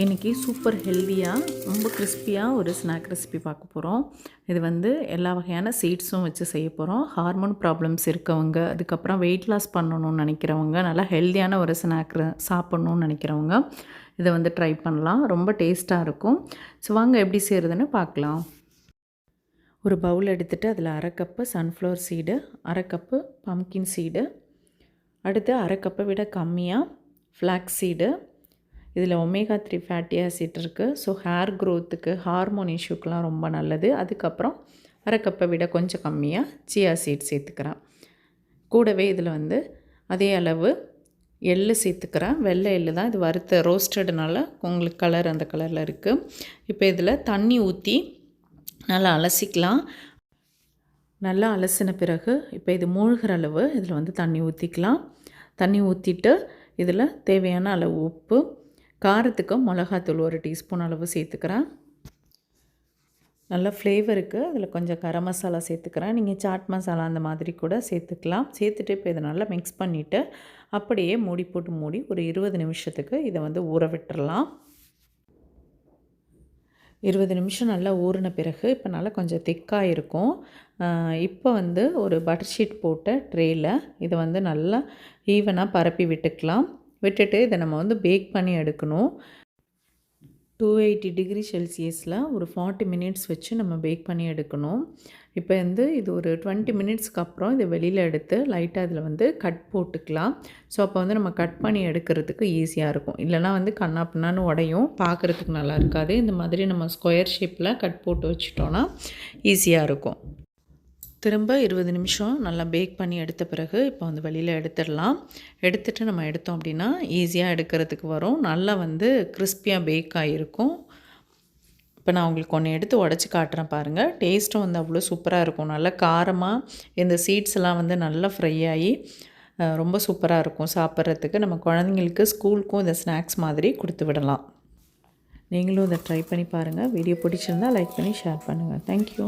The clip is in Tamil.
இன்றைக்கி சூப்பர் ஹெல்த்தியாக ரொம்ப கிறிஸ்பியாக ஒரு ஸ்நாக் ரெசிபி பார்க்க போகிறோம். இது வந்து எல்லா வகையான சீட்ஸும் வச்சு செய்ய போகிறோம். ஹார்மோன் ப்ராப்ளம்ஸ் இருக்கவங்க, அதுக்கப்புறம் வெயிட் லாஸ் பண்ணணும்னு நினைக்கிறவங்க, நல்லா ஹெல்த்தியான ஒரு ஸ்நாக் சாப்பிட்ணுன்னு நினைக்கிறவங்க இதை வந்து ட்ரை பண்ணலாம். ரொம்ப டேஸ்ட்டாக இருக்கும். ஸோ வாங்க எப்படி செய்கிறதுன்னு பார்க்கலாம். ஒரு பவுல் எடுத்துகிட்டு அதில் அரை கப்பு சன்ஃப்ளவர் சீடு, அரை கப்பு பம்கின் சீடு, அடுத்து அரை கப்பை விட கம்மியாக ஃப்ளாக்ஸ் சீடு. இதில் ஒமேகா 3 ஃபேட்டி ஆசிட் இருக்குது. ஸோ ஹேர் க்ரோத்துக்கு, ஹார்மோன் இஷ்யூக்கெலாம் ரொம்ப நல்லது. அதுக்கப்புறம் அரை கப்பை விட கொஞ்சம் கம்மியாக சியா சீட் சேர்த்துக்கிறேன். கூடவே இதில் வந்து அதே அளவு எள்ளு சேர்த்துக்கிறேன். வெள்ளை எள்ளு தான், இது வறுத்த ரோஸ்டடுனால உங்களுக்கு கலர் அந்த கலரில் இருக்குது. இப்போ இதில் தண்ணி ஊற்றி நல்லா அலசிக்கலாம். நல்லா அலசின பிறகு இப்போ இது மூழ்கிற அளவு இதில் வந்து தண்ணி ஊற்றிக்கலாம். தண்ணி ஊற்றிட்டு இதில் தேவையான அளவு உப்பு, காரத்துக்கு மிளகாத்தூள் 1 டீஸ்பூன் அளவு சேர்த்துக்கிறேன். நல்ல ஃப்ளேவருக்கு அதில் கொஞ்சம் கரம் மசாலா சேர்த்துக்கிறேன். நீங்கள் சாட் மசாலா அந்த மாதிரி கூட சேர்த்துக்கலாம். சேர்த்துட்டு இப்போ இதை நல்லா மிக்ஸ் பண்ணிவிட்டு அப்படியே மூடி போட்டு மூடி ஒரு 20 நிமிஷத்துக்கு இதை வந்து ஊற விட்டுறலாம். 20 நிமிஷம் நல்லா ஊறின பிறகு இப்போ நல்லா கொஞ்சம் திக்காக இருக்கும். இப்போ வந்து ஒரு பட்டர் ஷீட் போட்ட ட்ரேயில் இதை வந்து நல்லா ஈவனாக பரப்பி விட்டுக்கலாம். விட்டுட்டு இதை நம்ம வந்து பேக் பண்ணி எடுக்கணும். 280 டிகிரி செல்சியஸில் ஒரு 40 மினிட்ஸ் வச்சு நம்ம பேக் பண்ணி எடுக்கணும். இப்போ வந்து இது ஒரு 20 மினிட்ஸ்க்கு அப்புறம் இதை வெளியில் எடுத்து லைட்டாக இதில் வந்து கட் போட்டுக்கலாம். ஸோ அப்போ வந்து நம்ம கட் பண்ணி எடுக்கிறதுக்கு ஈஸியாக இருக்கும். இல்லைனா வந்து கண்ணா பின்னான்னு உடையும், பார்க்குறதுக்கு நல்லா இருக்காது. இந்த மாதிரி நம்ம ஸ்கொயர் ஷேப்பில் கட் போட்டு வச்சிட்டோன்னா ஈஸியாக இருக்கும். திரும்ப 20 நிமிஷம் நல்லா பேக் பண்ணி எடுத்த பிறகு இப்போ வந்து வெளியில் எடுத்துடலாம். எடுத்துகிட்டு நம்ம எடுத்தோம் அப்படின்னா ஈஸியாக எடுக்கிறதுக்கு வரும். நல்லா வந்து கிறிஸ்பியாக பேக் ஆகிருக்கும். இப்போ நான் உங்களுக்கு ஒன்று எடுத்து உடச்சி காட்டுறேன் பாருங்கள். டேஸ்ட்டும் வந்து அவ்வளோ சூப்பராக இருக்கும். நல்லா காரமாக இந்த சீட்ஸ் எல்லாம் வந்து நல்லா ஃப்ரை ஆகி ரொம்ப சூப்பராக இருக்கும் சாப்பிட்றதுக்கு. நம்ம குழந்தைங்களுக்கு ஸ்கூலுக்கும் இந்த ஸ்நாக்ஸ் மாதிரி கொடுத்து விடலாம். நீங்களும் இதை ட்ரை பண்ணி பாருங்கள். வீடியோ பிடிச்சிருந்தால் லைக் பண்ணி ஷேர் பண்ணுங்கள். தேங்க்யூ.